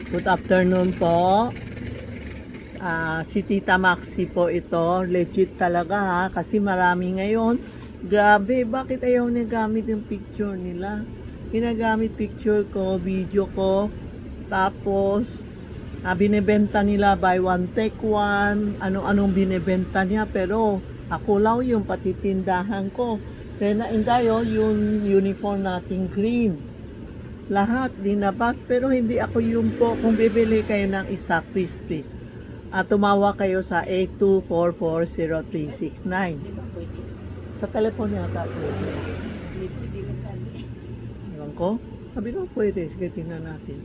Good afternoon po. Si Tita Maxi po ito. Legit talaga ha. Kasi marami ngayon. Grabe, bakit ayaw niya gamit yung picture nila? Ginagamit picture ko, video ko. Tapos, binibenta nila buy one take one. Ano-anong binibenta niya. Pero ako lang yung pati tindahan ko. Kaya naindayo yung uniform nating green. Lahat dinabas pero hindi ako yun po. Kung bibili kayo ng stock, please. Tumawa kayo sa 82440369. Sa telepono yata po. Ewan ko. Sabi ko pwede. Sige, tingnan natin.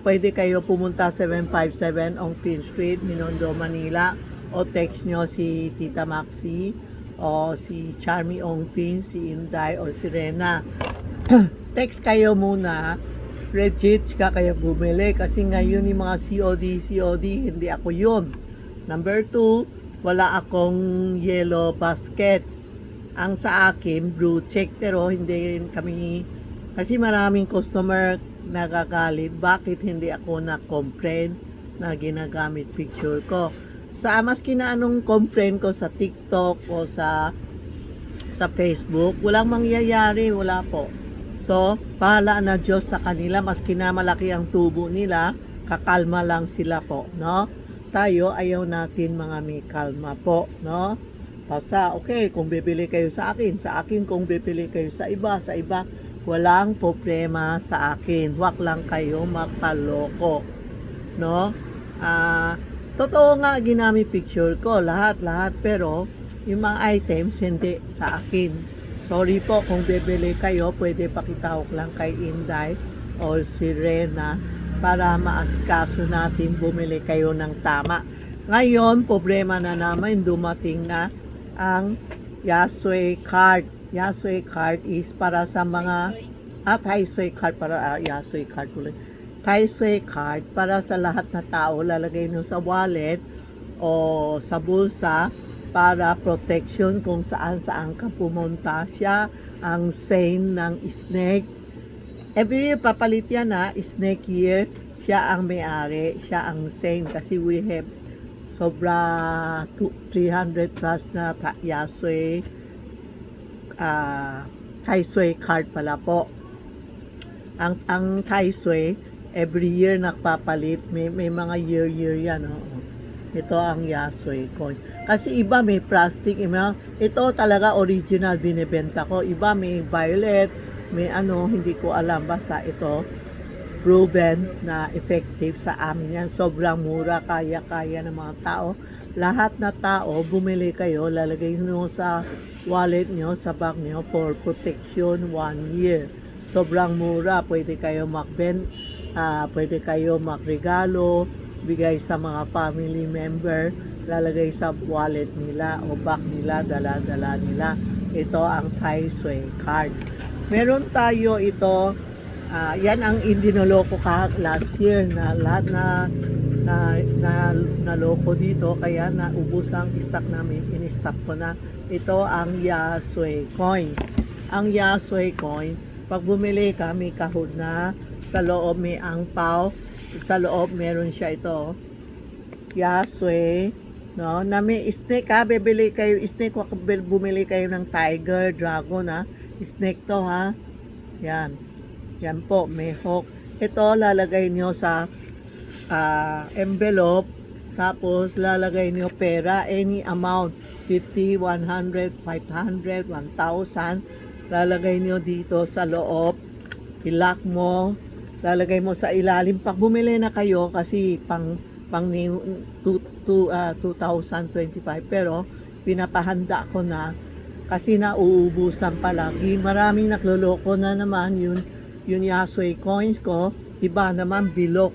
Pwede kayo pumunta 757 Ong Pin Street, Minondo, Manila. O text nyo si Tita Maxi o si Charmy Ong Pin, si Inday o si Rena. Text kayo muna, legit ka kayo bumili kasi ngayon yung mga COD, hindi ako yun. Number 2, wala akong yellow basket. Ang sa akin, blue check, pero hindi kami, kasi maraming customer nagagalit, bakit hindi ako na-complain na ginagamit picture ko. Sa maski na anong complain ko sa TikTok o sa Facebook, walang mangyayari, wala po. So, bahala na Diyos sa kanila, maski na malaki ang tubo nila, kakalma lang sila po, no? Tayo, ayaw natin mga may kalma po, no? Basta, okay, kung bibili kayo sa akin, kung bibili kayo sa iba, walang problema sa akin. Huwag lang kayo magpaloko, no? Totoo nga, ginamit picture ko, lahat, pero yung mga items, hindi sa akin. Sorry po, kung bibili kayo, pwede pakitawag lang kay Inday o si Rena para maaskaso natin bumili kayo ng tama. Ngayon, problema na naman, dumating na ang Yasui card. Yasui card is para sa mga Taisui card para Yasui card ulit. Taisui card para sa lahat na tao, lalagay nyo sa wallet o sa bulsa para protection kung saan ka pumunta. Siya ang saint ng snake. Every year papalit yan snake year. Siya ang may-ari, siya ang saint kasi we have sobra 300 plus na Yasui Taisui card pala po. Ang Taisui every year nakpapalit, may mga year yan. Ito ang Yasui coin. Kasi iba may plastic, ito talaga original binibenta ko. Iba may violet, may hindi ko alam. Basta ito, proven na effective sa amin yan. Sobrang mura, kaya ng mga tao. Lahat na tao, bumili kayo, lalagay nyo sa wallet nyo, sa bag nyo for protection 1 year. Sobrang mura, pwede kayo pwede kayo magregalo, bigay sa mga family member, lalagay sa wallet nila o bag nila, dala-dala nila. Ito ang Taisui card. Meron tayo ito, yan ang indinoloko ka last year na lahat na loko dito, kaya naubos ang stock namin, in-stock ko na. Ito ang Yasui coin. Ang Yasui coin, pag bumili ka, may kahod na, sa loob may angpaw, sa loob meron siya ito Yasui, no, na may snake bibili kayo snake, bumili kayo ng tiger, dragon snake to yan po, may hook. Ito lalagay nyo sa envelope, tapos lalagay nyo pera, any amount, 50, 100, 500, 1,000, lalagay nyo dito sa loob, ilock mo, lalagay mo sa ilalim pag bumili na kayo kasi pang 2025, pero pinapahanda ko na kasi nauubusan palagi. Maraming nagloloko na naman yung Yasui coins ko, iba naman bilog,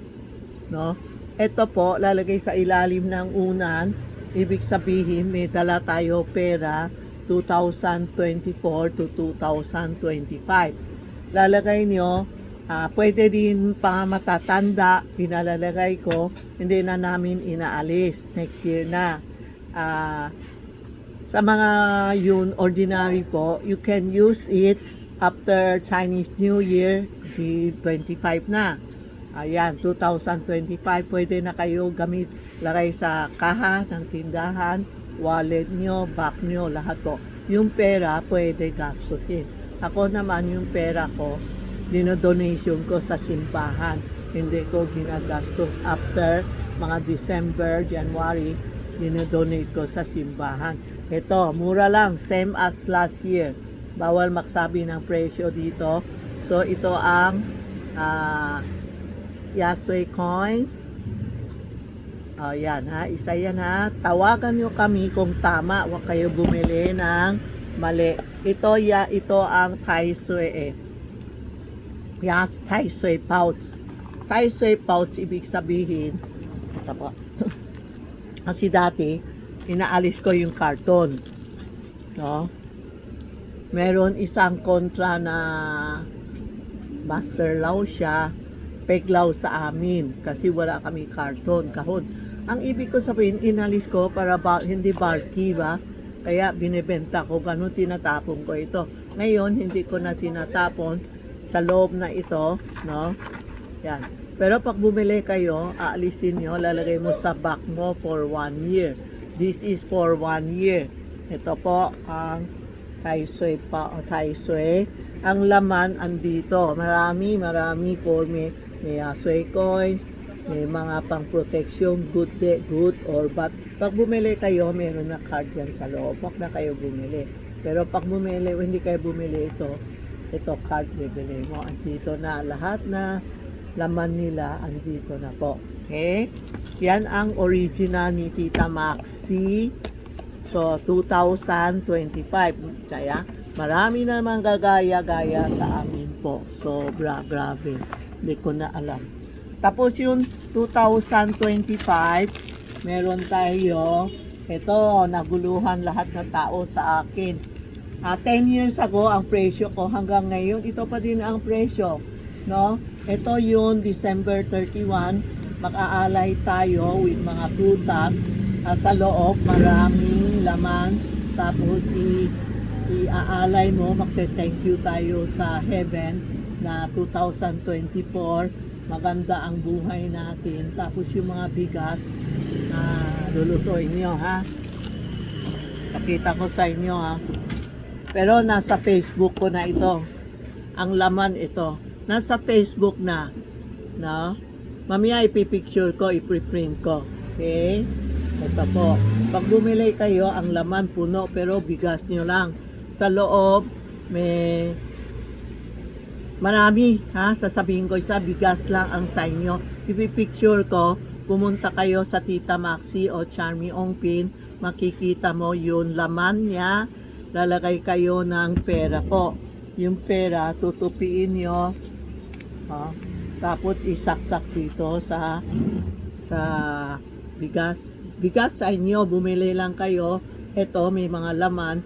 no? Ito po, lalagay sa ilalim ng unan, ibig sabihin may dala tayo pera 2024 to 2025. Lalagay nyo, pwede din pa matatanda, pinalalagay ko, hindi na namin inaalis, next year na. Sa mga yun, ordinary po, you can use it after Chinese New Year, di 25 na. Ayan, 2025, pwede na kayo gamit, lagay sa kaha ng tindahan, wallet nyo, bag nyo, lahat po. Yung pera, pwede gastusin. Ako naman, yung pera ko, dinodonation ko sa simbahan. Hindi ko ginagastos after mga December, January, dinodonate ko sa simbahan. Ito, mura lang, same as last year. Bawal magsabi ng presyo dito. So, ito ang Yatsoy coins. O, yan ha. Isa yan ha. Tawagan nyo kami kung tama. Huwag kayo bumili ng mali. Ito ang Taisui Taisui pouch. Taisui pouch, ibig sabihin, ito po. Kasi dati, inaalis ko yung karton. No? Meron isang kontra na master law siya, peglaw sa amin kasi wala kami karton, kahon. Ang ibig ko sabihin, inalis ko para hindi bulky ba? Kaya binibenta ko, ganun tinatapon ko ito. Ngayon, hindi ko na tinatapon sa loob na ito, no? Yan. Pero pag bumili kayo, aalisin nyo, lalagay mo sa bag mo for 1 year. This is for 1 year. Ito po ang Taisui pa o Taisui. Ang laman andito, marami for may Yatsoy coins, may mga pang protection, good or bad. Pag bumili kayo, meron na card yan sa loob. Huwag na kayo bumili. Pero pag bumili, hindi kayo bumili ito card bibili mo. Andito na lahat na laman nila, andito na po. Okay? Yan ang original ni Tita Maxi. So, 2025. Kaya, marami na naman gagaya-gaya sa amin po. Sobra, grabe. Hindi ko na alam. Tapos yung 2025, meron tayo, ito, naguluhan lahat ng tao sa akin. 10 years ago, ang presyo ko hanggang ngayon, ito pa din ang presyo. No? Ito yung December 31, mag-aalay tayo with mga prutas. Sa loob, maraming laman. Tapos, i-aalay mo, magte-thank you tayo sa heaven na 2024, maganda ang buhay natin. Tapos yung mga bigas, lulutuin nyo ha. Pakita ko sa inyo ha. Pero nasa Facebook ko na ito. Ang laman ito. Nasa Facebook na. No? Mamaya ipipicture ko, ipiprint ko. Okay? Ito po. Pag bumili kayo, ang laman puno pero bigas nyo lang. Sa loob, may marami, ha? Sasabihin ko isa, bigas lang ang sa inyo. Ipipicture ko, pumunta kayo sa Tita Maxi o Charmy Ongpin, makikita mo yung laman niya, lalagay kayo ng pera po. Yung pera, tutupiin nyo, tapos isaksak dito sa bigas. Bigas sa inyo, bumili lang kayo, ito may mga laman,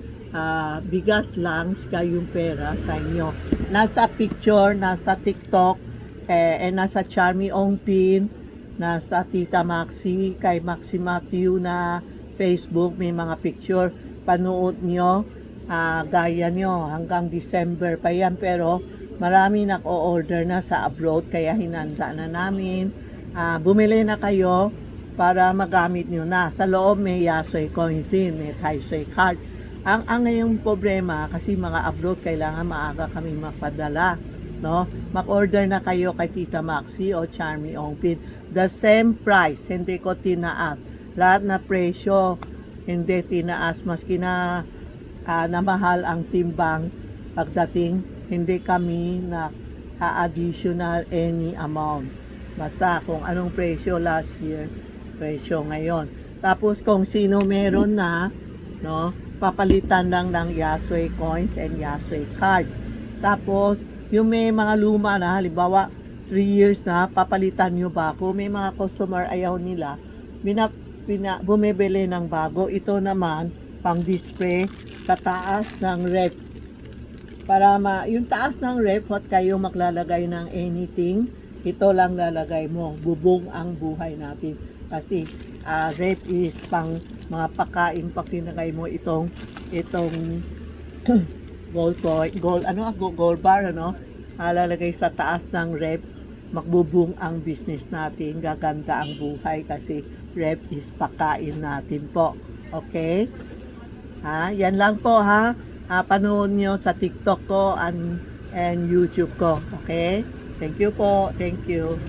bigas lang yung pera sa inyo. Nasa picture, nasa TikTok, nasa Charmy Ongpin, nasa Tita Maxi, kay Maxi Matthew na Facebook, may mga picture. Panood nyo, gaya nyo, hanggang December pa yan. Pero marami nag-o-order na sa abroad, kaya hinanda na namin. Bumili na kayo para magamit nyo na. Sa loob may Yatsoy coins din, may Taisui card. Ang ngayong problema, kasi mga abroad, kailangan maaga kami magpadala. No? Mag-order na kayo kay Tita Maxi o Charmy Ongpin. The same price, hindi ko tinaas. Lahat na presyo, hindi tinaas. Maski na mahal ang timbang pagdating, hindi kami na additional any amount. Basta kung anong presyo last year, presyo ngayon. Tapos kung sino meron na, no? Papalitan lang ng Yatsoy coins and Yatsoy card. Tapos, yung may mga luma na, halimbawa, 3 years na, papalitan nyo bago. May mga customer ayaw nila, bumibili ng bago. Ito naman, pang display, sa taas ng rep. Para yung taas ng rep, huwag kayo maglalagay ng anything. Ito lang lalagay mo. Bubong ang buhay natin. Kasi, rep is pang mga pagkain, pag tinagay mo itong gold bar, lalagay sa taas ng rep magbubung ang business natin, gaganda ang buhay kasi rep is pakain natin po. Okay? Yan lang po ha. Panood nyo sa TikTok ko and YouTube ko. Okay? Thank you po. Thank you.